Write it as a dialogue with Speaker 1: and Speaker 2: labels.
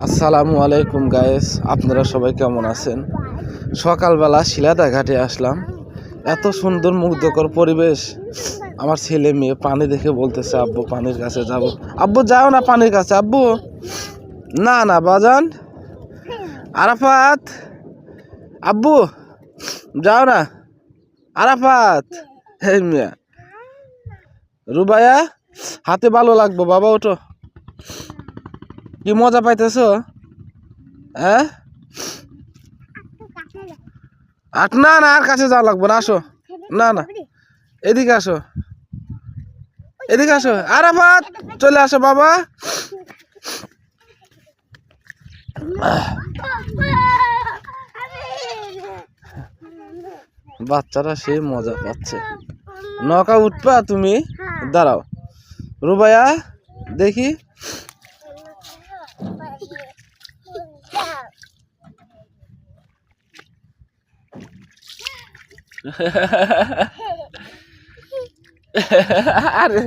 Speaker 1: আসসালামু আলাইকুম গায়েস, আপনারা সবাই কেমন আছেন? সকালবেলা শিলাদা ঘাটে আসলাম। এত সুন্দর মুগ্ধকর পরিবেশ। আমার ছেলে মেয়ে পানি দেখে বলতেছে আব্বু পানির কাছে যাব। আব্বু যাও না পানির কাছে, আব্বু না না বাজান। আরাফাত, আব্বু যাও না। আরাফাত, হে মিয়া, রুবাইয়া হাতে ভালো লাগবো বাবা, ওঠো। কি মজা পাইতেছো? হ্যাঁ, না না আর কাছে যাওয়া লাগবে না, আসো। না না, এদিকে আসো, এদিকে আসো। আরাফাত চলে আসো বাবা। বাচ্চারা সে মজা পাচ্ছে। নৌকা উঠবা তুমি? দাঁড়াও রুবাইয়া, দেখি। আরে